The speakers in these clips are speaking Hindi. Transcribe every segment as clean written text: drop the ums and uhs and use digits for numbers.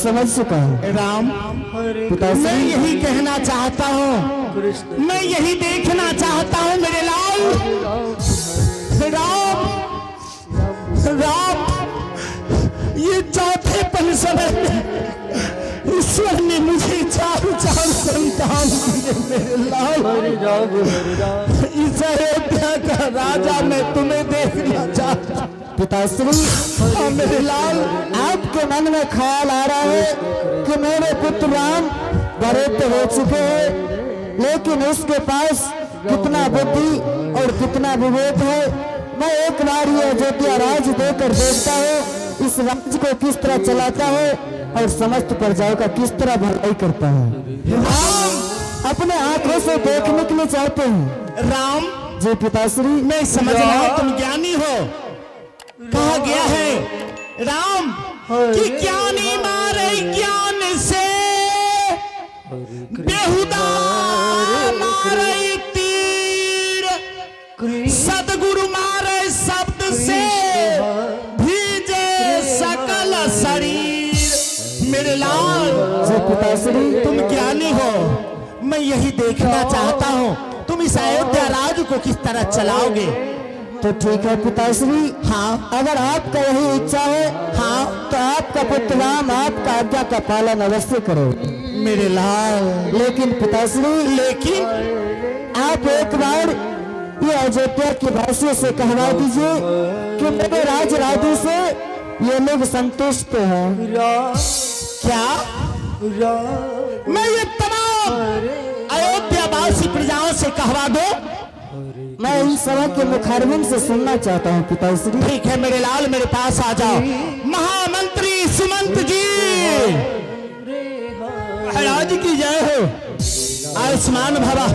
समझ चुका हूँ राम। पिताश्री। मैं यही कहना चाहता हूँ, मैं यही देखना चाहता हूँ मेरे लाल। राम राम, ये चौथे पल समय में ईश्वर ने मुझे चार संतान दिए मेरे लाल। इस अयोध्या का राजा मैं तुम्हें देखना चाहता। पिताश्री, हाँ मेरे लाल, आपके मन में ख्याल आ रहा है कि मेरे पुत्र राम बड़े तो हो चुके हैं, लेकिन उसके पास कितना बुद्धि और कितना विवेक है। मैं एक बार ये अयोध्या राज देकर देखता हूँ, इस राज्य को किस तरह चलाता है और समस्त प्रजाओं का किस तरह भलाई करता है। राम अपने आंखों से देखने के लिए चाहते हैं। राम जी पिताश्री। मैं समझ रहा हूँ तुम ज्ञानी हो। कहा गया है राम कि ज्ञानी मारे ज्ञान से, बेहुदा मारे तीर, सदगुरु मारे शब्द से, भीजे सकल शरीर। मेरे लाल जी पिताश्री। तुम ज्ञानी हो, मैं यही देखना चाहता हूँ तुम इस अयोध्या राज को किस तरह चलाओगे। तो ठीक है पिताश्री। हाँ अगर आपका यही इच्छा है, हाँ तो आपका पुत्र राम आपका आज्ञा का पालन अवश्य करो मेरे लाल। लेकिन पिताश्री, लेकिन आप एक बार ये अयोध्या के वासियों से कहवा दीजिए कि मेरे राज राज्य से ये लोग संतुष्ट हैं। क्या मैं ये तमाम अयोध्यावासी प्रजाओं से कहवा दो? मैं इन सभा के मुखारबिन से सुनना चाहता हूँ पिताश्री। ठीक है मेरे लाल, मेरे पास आ जाओ। महामंत्री सुमंत जी, महाराज की जय हो। आयुष्मान भवा।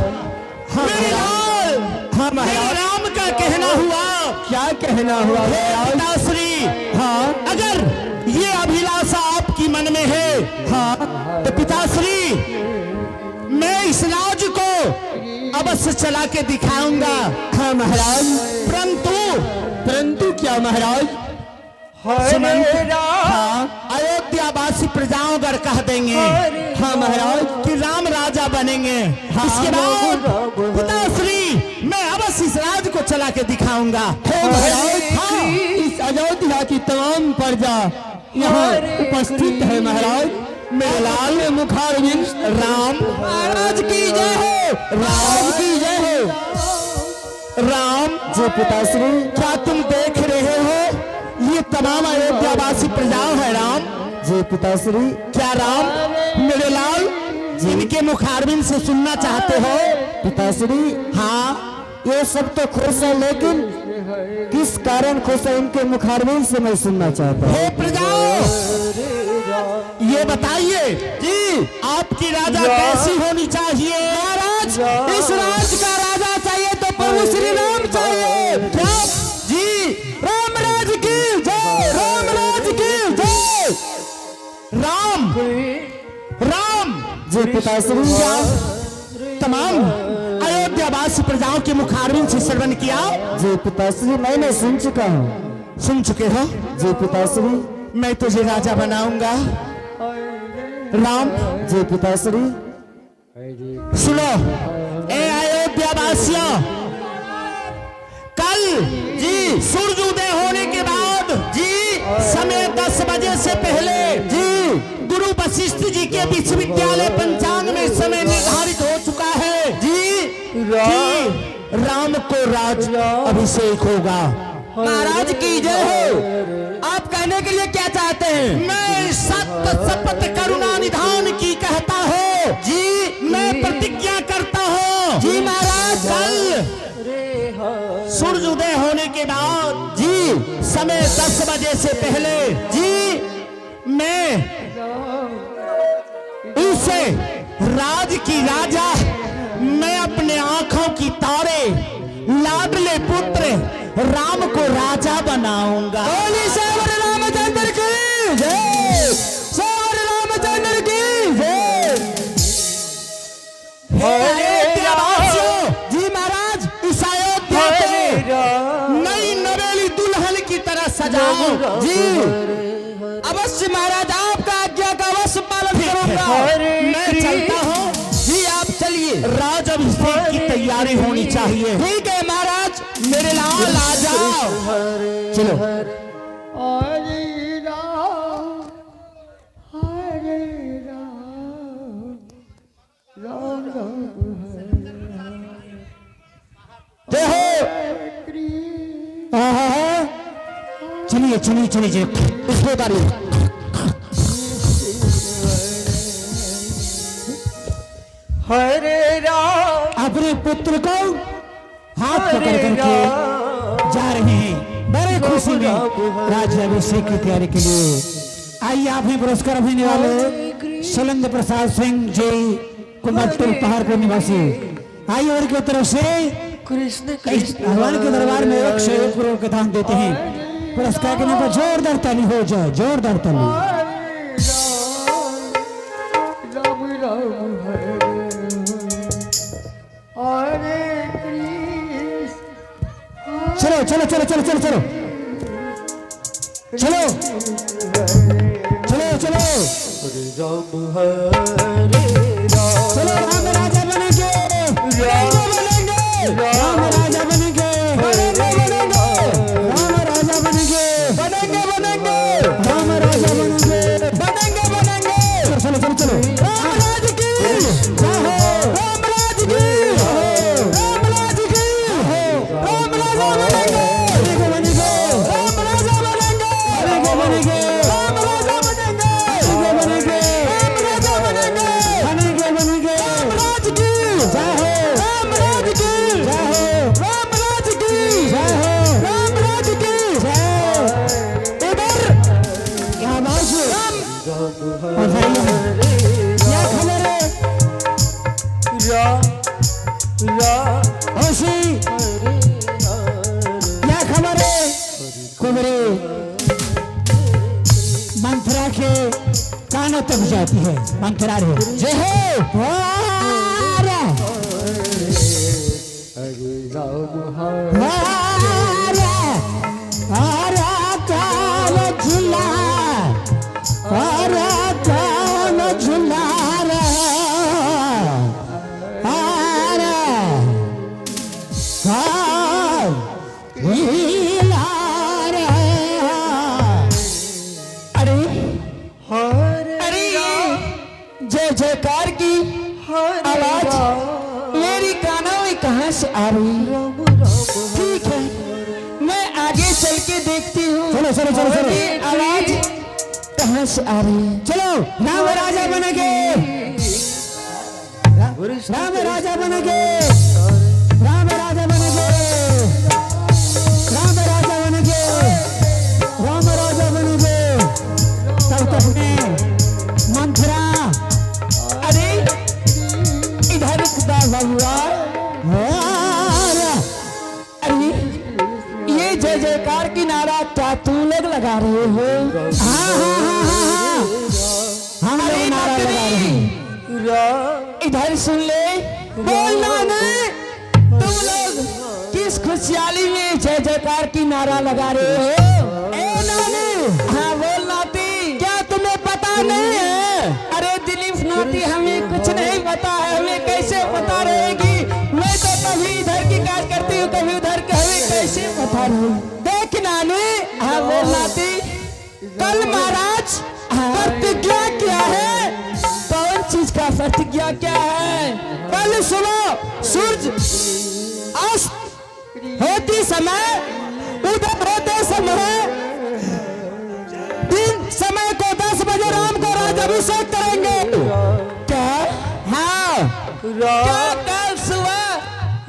हाँ मेरे लाल, हाँ मेरे राम का कहना हुआ। क्या कहना हुआ पिताश्री? हाँ अगर ये अभिलाषा आपकी मन में है, हाँ, तो पिताश्री मैं इस राज को अवश्य चला के दिखाऊंगा। हाँ महाराज। परंतु क्या महाराज? हाँ, अयोध्यावासी प्रजाओं अगर कह देंगे हाँ महाराज कि राम राजा बनेंगे, इसके बाद पिताश्री मैं अवश्य इस राज को चला के दिखाऊंगा। हाँ, इस अयोध्या की तमाम प्रजा यहाँ उपस्थित है महाराज। मेरे लाल मुखारबिन राम महाराज की जय हो, राम की जय हो। राम जी पिताश्री। क्या तुम देख रहे हो ये तमाम अयोध्यावासी प्रजाओं है राम? जी पिताश्री। क्या राम मेरे लाल इनके मुखारबिन से सुनना चाहते हो? पिताश्री, हाँ ये सब तो खुश है, लेकिन किस कारण खुश है इनके मुखारबिन से मैं सुनना चाहता हूँ। हे प्रजाओं, ये बताइए जी आपकी राजा कैसी होनी चाहिए? महाराज, इस राज का राजा चाहिए तो प्रभु श्री राम चाहिए। क्या जी, रामराज की जय, रामराज की जय। राम राम जी पिताश्री। तमाम अयोध्यावासी प्रजाओं के मुखारबिन से श्रवण किया? जी पिताश्री, मैंने सुन चुका हूँ। सुन चुके हो? जी पिताश्री। मैं तुझे राजा बनाऊंगा राम। जी पिताश्री। सुनो ए अयोध्यावासियों, कल जी सूरज उदय होने के बाद जी समय 10 बजे से पहले जी गुरु वशिष्ठ जी के विश्वविद्यालय पंचांग में समय निर्धारित हो चुका है जी राम को राज अभिषेक होगा। महाराज की जय हो। आप कहने के लिए क्या चाहते हैं? मैं सत्य शपथ करुणा निधान की कहता हूँ जी, मैं प्रतिज्ञा करता हूँ जी महाराज। कल सूरज उदय होने के बाद जी समय 10 बजे से पहले जी मैं इसे राज की राजा, मैं अपने आंखों की तारे लाडले पुत्र राम को राजा बनाऊंगा। बोली सवर रामचंद्र की जय, सवर रामचंद्र की जय। जी महाराज, इस अयोध्या को नई नवेली दुल्हन की तरह सजाओ जी। अवश्य महाराज, आपका आज्ञा का मैं चलता हूँ। जी आप चलिए, राज अभिषेक की तैयारी होनी चाहिए। ठीक है महाराज, मेरे लाल आ जाओ। चलो हरे राम हरे राम राम राम जय हो। चलिए चलिए चलिए उसको उतारिए। हरे राम अपने पुत्र को हाथ पकड़ करके जा रहे हैं बड़े खुशी में राज्याभिषेक की तैयारी के लिए। आइए आप ही पुरस्कार अभिनय वाले शैलेंद्र प्रसाद सिंह जी कुमटुल पहाड़पुर निवासी। आइए और की तरफ से कृष्ण भगवान के दरबार में 101 करोड़ के दान देते हैं। पुरस्कार के नाम पर जोरदार ताली हो जाए, जोरदार ताली। राम राम हरे कृष्ण चलो चलो चलो चलो चलो चलो चलो चलो चलो चलो राम राजा बनेंगे, राम राजा बनेंगे, राम राजा बनेंगे, बनेंगे बनेंगे, राम राजा बनेंगे, बनेंगे बनेंगे। चलो चलो चलो राम राज की जय हो, राम राज की जय हो, राम राज की जय हो, राम राजा बनेंगे, बनेंगे राम राजा बनेंगे, बनेंगे राम राजा बनेंगे, बनेंगे राम राजा बनेंगे, बनेंगे बनेंगे राम राज की जय हो, राम राज की जय हो, राम राज की जय हो, राम राज की जय हो। इधर क्या बात है? क्या खबर है? होशी क्या खबर है? कुबरे मंथरा के कानों तक जाती है। मंथरा रे जय हो। वारा वारा काल झूला, वारा काल झूला रे, वारा काल झूला रे। अरे अरे जय जयकार की आवाज मेरी कानों में कहाँ से आ रही है? ठीक है, मैं आगे चल के देखती हूँ। चलो चलो चलो चलो, ये आवाज कहाँ से आ रही है? चलो राम राजा बनेंगे, राम राजा बनेंगे, राम राजा बनेंगे, राम राजा बनेंगे, राम राजा बनेंगे। तब तक में मंथरा अरे इधर खुदा भगवा। अरे ये जय जयकार की नारा क्या तुम लोग लगा रहे हो? हाँ हाँ हाँ हाँ हम लोग नारा लगा रहे हैं। इधर सुन ले, बोलना नहीं, तुम लोग किस खुशहाली में जय जयकार की नारा लगा रहे हो? ए नानी, हाँ बोल नाती, क्या तुम्हें पता नहीं है? अरे दिलीप नाती, हमें कुछ नहीं पता है, हमें कैसे पता रहेगी? मैं तो कभी इधर की काज करती हूँ, कभी उधर की, हमें कैसे पता रहे? देख नानी, हाँ बोल नाती, कल महाराज प्रतिज्ञा क्या है? कौन चीज का प्रतिज्ञा क्या है? कल सुनो, सूरज अस्त होती समय, उदय होते समय, दिन समय को 10 बजे राम को राज्याभिषेक करेंगे। क्या? हाँ, क्या कल सुबह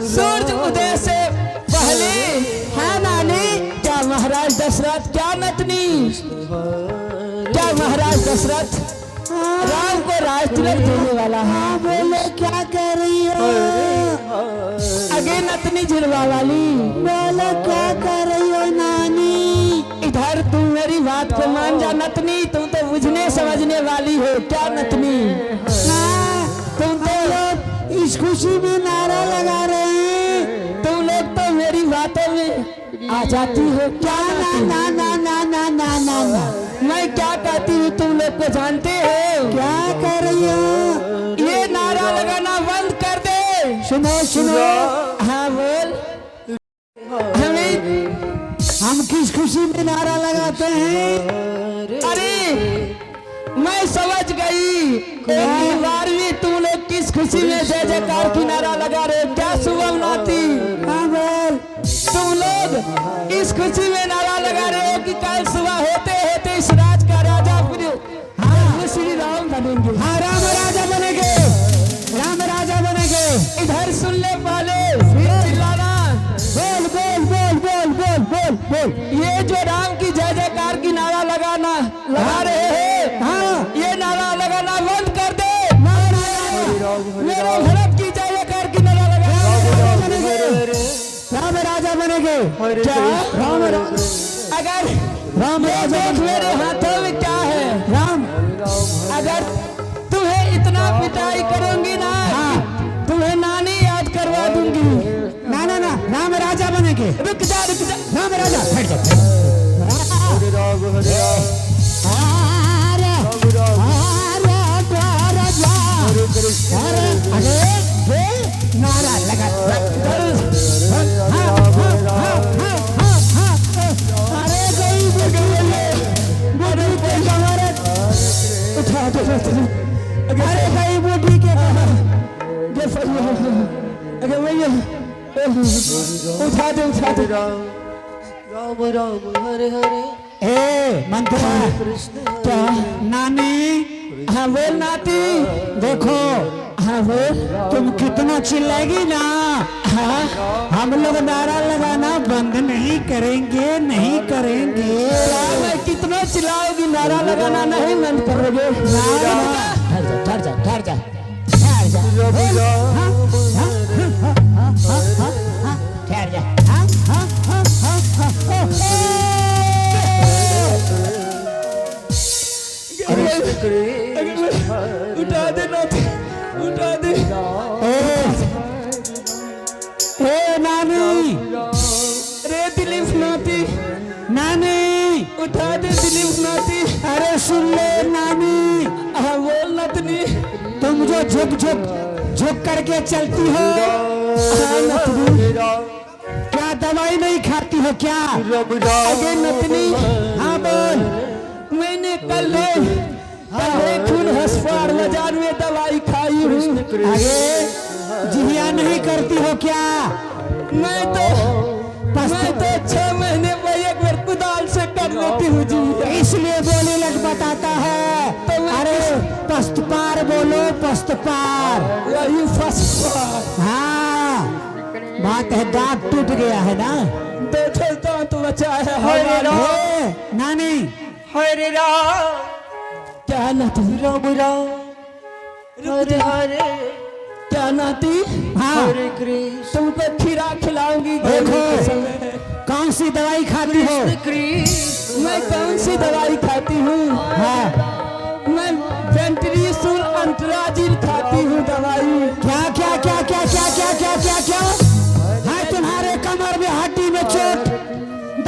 सूरज उदय से पहले? हाँ नानी, क्या महाराज दशरथ, क्या नतनी, क्या महाराज दशरथ राम को राज तिलक देने वाला है? हाँ बोले, क्या कह रही हो? अगे नतनी झुलवा वाली, बोले क्या कह रही हो नानी? इधर तुम मेरी बात को मान जा नतनी, तुम तो बुझने समझने वाली हो। क्या नतनी? हाँ, तुम तो लोग इस खुशी में नारा लगा रहे हैं, तुम लोग तो मेरी बातों में आ जाती हो। क्या? ना ना ना ना ना ना ना मैं क्या कहती हूँ तुम लोग को जानते हो? क्या कर रही हो? ये नारा लगाना बंद कर दे। सुनो सुनो, हाँ बोल। हमें हम किस खुशी में नारा लगाते हैं? अरे मैं समझ गई, एक बार भी तुम लोग किस खुशी में जय जयकार की नारा लगा रहे हो? क्या शुभम नाती? हाँ बोल। तुम लोग इस खुशी में नारा लगा रहे हो कि कल सुबह होते होते इस राज का राजा श्री राम बनेंगे। हाँ, राम राजा बनेंगे, राम राजा बनेंगे। इधर सुन ले पहले, फिर चिल्लाना। बोल बोल बोल बोल बोल बोल बोल। ये जो राम की जय जयकार की नारा लगा रहे हैं, हाँ, ये नारा लगाना बंद कर दे। मेरे राम भारत की जय जयकार की नारा लगा। राम राजा बनेंगे। क्या? राम राजा, अगर राम ये राजा देख मेरे हाथों में क्या है, राम। अगर तुम्हें इतना पिटाई करूंगी ना, हाँ। तुम्हें नानी याद करवा दूंगी। ना ना ना, राम राजा बनेंगे। रुक जा रुक जा। राम राजा, हट जा। नारा लगा। अरे गई उठा दो। अरे गई बूढ़ी के उठा दे उठा दे। राम राम हरे हरे ए मंत्रा, कृष्ण क्या नानी? हाँ बोल नाती। देखो, हाँ बोल। तुम कितना चिल्लाएगी ना, हाँ, हम लोग नारा लगाना बंद नहीं करेंगे, नहीं करेंगे। मैं कितना चिल्लाओगी, नारा लगाना नहीं बंद करोगे? ठहर जा, ठहर जा, ठहर जा, ठहर जा। हाँ, हाँ, हाँ, हाँ, हाँ, हाँ, हाँ, ठहर जा। हाँ, हाँ, हाँ, हाँ, हाँ, हाँ। उठा दे नाती, उठा दे। ए नानी, रे दिलीप नाती, नानी, उठा दे दिलीप नाती। अरे सुन ले नानी, हाँ बोल नतनी। तुम जो झुक झुक झुक करके चलती हो, हाँ, नतनी, क्या दवाई नहीं खाती हो क्या? अगे नतनी, हाँ बोल। मैंने कल खून अस्पताल बाजार में दवाई खाई हूँ। अरे जिया नहीं करती हो क्या? मैं तो 6 महीने में एक बार कुदाल से कर लेती हूँ जी। इसलिए बोली लग बताता है। तो मैं अरे पस्त पार बोलो, पस्त पार। वही फर्स्ट बार। हाँ, बात है, दांत टूट गया है ना। देखो दांत बचा है हमारा। ए, नानी, हरे राम क्या नाती? राम राम हरे हरे क्या नाती? हाँ, हरे कृष्ण तुमको खीरा खिलाऊंगी। देखो। के समय। कौन सी दवाई खाती हो? कृष्ण मैं कौन सी दवाई खाती हूँ? हाँ, मैं वेंट्रीसूल अंट्राजिल खाती हूँ दवाई। क्या क्या क्या क्या क्या क्या क्या क्या क्या? हाँ, तुम्हारे कमर में हड्डी में चोट,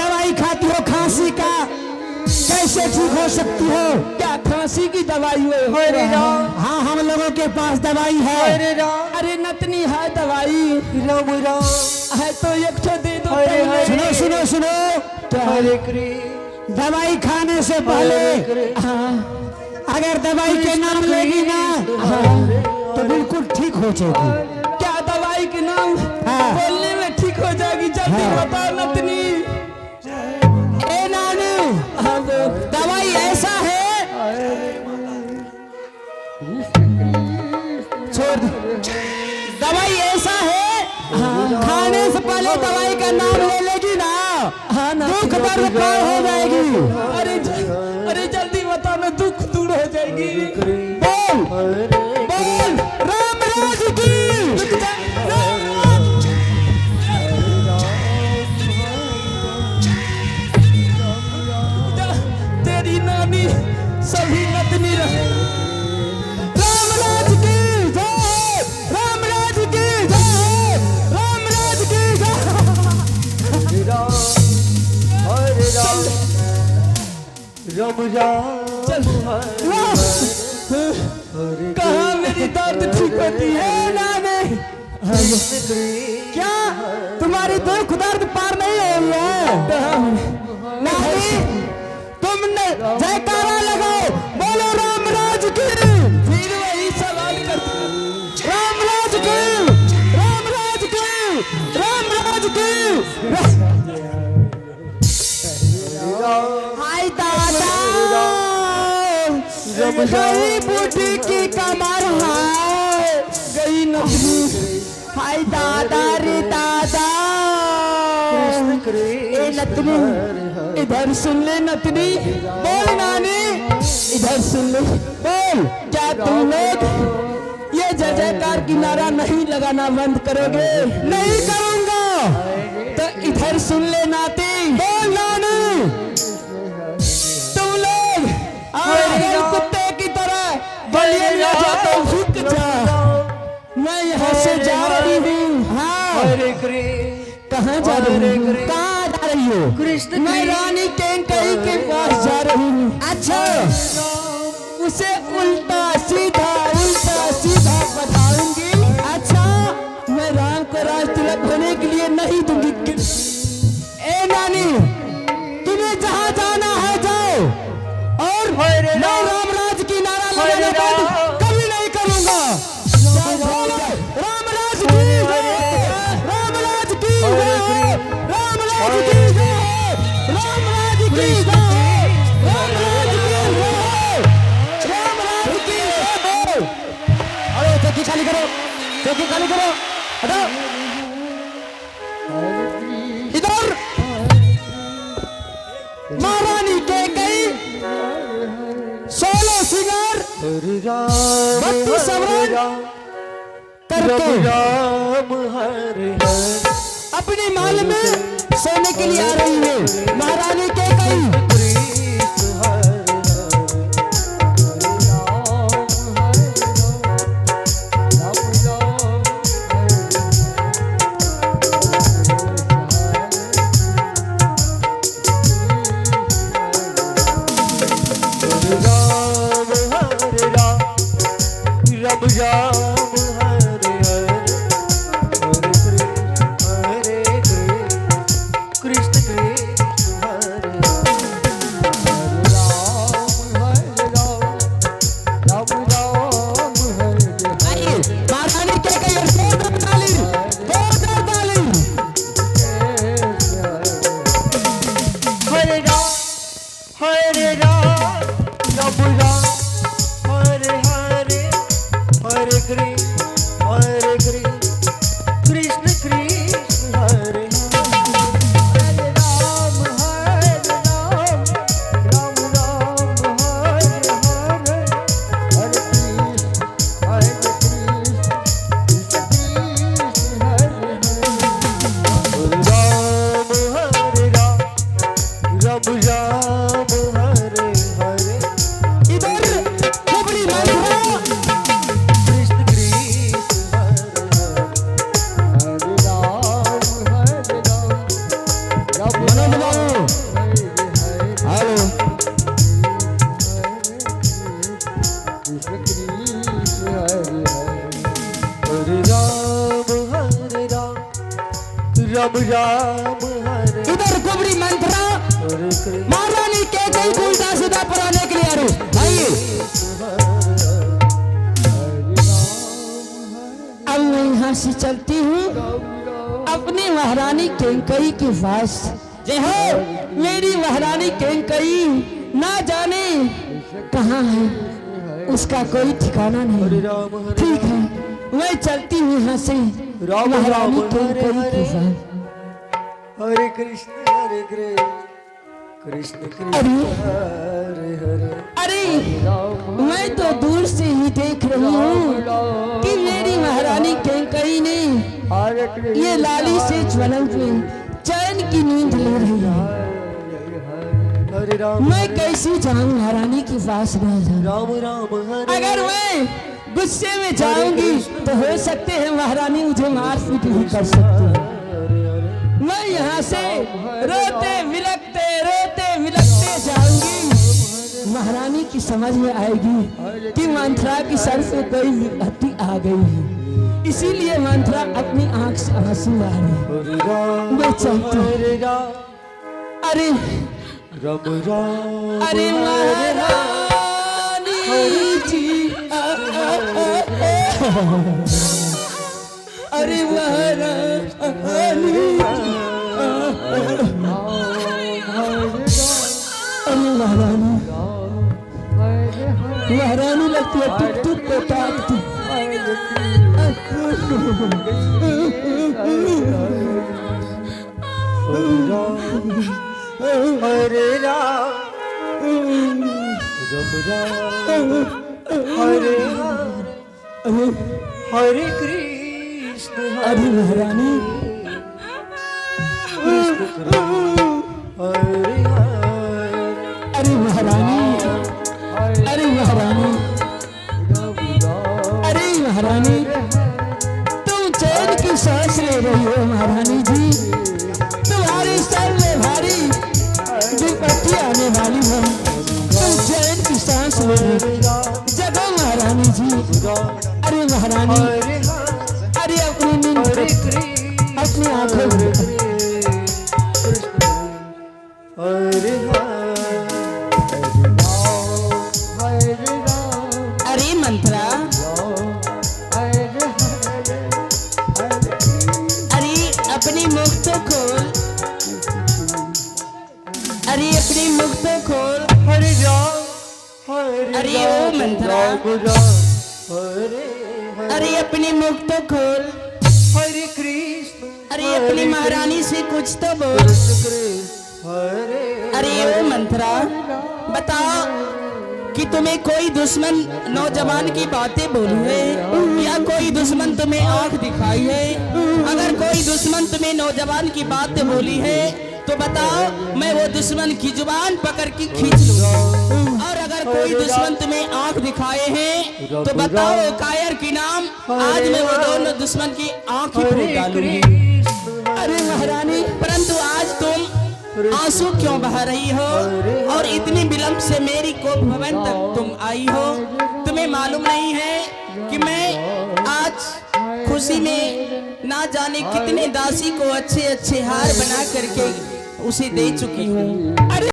दवाई खाती हो खांसी का, कैसे ठीक हो सकती हो? क्या खांसी की दवाई है? हरे राम हाँ, हम लोगों के पास दवाई है। हरे राम अरे नतनी है दवाई, राम राम है तो एक ठो दे दो। हरे पहले। सुनो सुनो सुनो, हरे कृष्ण दवाई खाने से पहले हरे कृष्ण हाँ, अगर दवाई के नाम लेगी ना, तो बिल्कुल ठीक हो जाएगी। क्या दवाई के नाम? हाँ। बोलने में ठीक हो जाएगी। जल्दी हाँ। बताओ नतनी। ए नानी, हाँ वो दवाई ऐसा है, छोड़ दो। दवाई ऐसा है, खाने से पहले दवाई का नाम ले लेगी ना, हाँ ना। दुख दर्द पार हो जाएगी। अरे जल्दी बताओ ना, दुख दूर हो जाएगी। बोल बोल, राम राज की। तेरी नानी सभी नतनी रहे। रामराज की जय, रामराज की जय, रामराज की जय। हरे राम रम राम कहाँ मेरी दर्द ठीक होती है नाने? क्या तुम्हारी दुख दर्द पार नहीं हुई है? नहीं, तुमने जयकारा लगाओ, बोलो रामराज की। फिर वही सवाल करते, रामराज की, रामराज की, रामराज की। हाय दादा, गई बूढ़ी की कमर है, गई नथनी। हाय दादा रे दादा, ए नतनी इधर सुन ले नतनी। बोल नानी, इधर सुन ले। बोल, क्या तुम लोग ये जय जयकार की नारा नहीं लगाना बंद करोगे? नहीं करूंगा। तो इधर सुन ले नाती। बोल नानी, तुम लोग अगर कुत्ते की तरह बलिए ना जाते रुक जा। मैं यहाँ से जा रही हूँ। हाँ, कहाँ जा रही हूँ? कहाँ जा रही हो? कृष्ण, मैं रानी केंकई के पास जा रही हूँ। अच्छा, उसे उल्टा सीधा बताऊंगी। अच्छा, मैं राम को राज तिलक होने के लिए नहीं दूंगी। ए नानी, तुम्हें जहाँ जाना है जाओ, और मैं रामराज की नारा लगाने बंद कभी नहीं करूंगा। रामराज की जय, रामराज की जय, रामराज की जय, रामराज की जय, रामराज की जय, रामराज की जय। अरे चौकी खाली करो, चौकी खाली करो, हटाओ इधर। महारानी के कई 16 सिंगार 32 सवरण करके अपने महल में सोने के लिए आ रही है। महारानी के कई इधर कुबड़ी मंत्रा महारानी के कई उल्टा सीधा पढ़ाने के लिए आ रहे आइए। अब मैं यहाँ से चलती हूँ अपनी महारानी केंकई के पास। जय हो, मेरी महारानी केंकई ना जाने कहाँ है, उसका कोई ठिकाना नहीं। ठीक है, मैं चलती हूँ यहाँ से महारानी केंकई के पास। हरे कृष्ण कृष्ण कृष्ण हरे हरे। अरे मैं तो दूर से ही देख रही हूँ कि मेरी महारानी केंकई ने ये लाली से ज्वलंत में चैन की नींद ले रही है। मैं कैसे जाऊँ महारानी के पास न जाऊँ? राम राम हरे। अगर मैं गुस्से में जाऊंगी तो हो सकते हैं महारानी मुझे मार पीट भी कर सकती है। मैं यहाँ से रोते विलकते जाऊंगी। महारानी की समझ में आएगी कि मंथरा की सर से कोई विपत्ति आ गई है, इसीलिए मंथरा अपनी आंख से आंसू ला रही है। मैं चाहती हूँ अरे अरे महारानी जी अरे महारानी अरे महारानी महारानी लगती है टुक टुक को ताकती। हरे राम हरे हरे कृष्ण अरे महारानी हरे अरे महारानी अरे महारानी अरे महारानी तुम चैन की सांस ले रही हो महारानी जी, तुम्हारे सर में भारी विपत्ति आने वाली है, तुम चैन की सांस ले रही जगह महारानी जी। अरे महारानी अरे अपनी नींद अपनी आंखों में अरे मंत्रा अरे अपनी मुख तो खोल, अरे अपनी मुख तो खोल। हरे राम अरे ओ मंत्रा अरे अपनी मुख तो खोल, हरे कृष्ण अरे अपनी महारानी से कुछ तो बोल। अरे ओ मंत्रा बताओ कि तुम्हें कोई दुश्मन नौजवान की बातें बोली है या कोई दुश्मन तुम्हें आंख दिखाई है? अगर कोई दुश्मन तुम्हें नौजवान की बात बोली है तो बताओ, मैं वो दुश्मन की जुबान पकड़ के खींच लूंगा। और अगर कोई दुश्मन तुम्हें आंख दिखाए हैं तो बताओ कायर की नाम, आज मैं वो दोनों दुश्मन की आंख ही फोड़ डालूंगी। अरे महारानी परंतु आज तुम आंसू क्यों बहा रही हो और इतनी विलंब से मेरी कोप भवन तक तुम आई हो? तुम्हें मालूम नहीं है कि मैं आज खुशी में ना जाने कितने दासी को अच्छे अच्छे हार बना करके उसे दे चुकी हूँ। अरे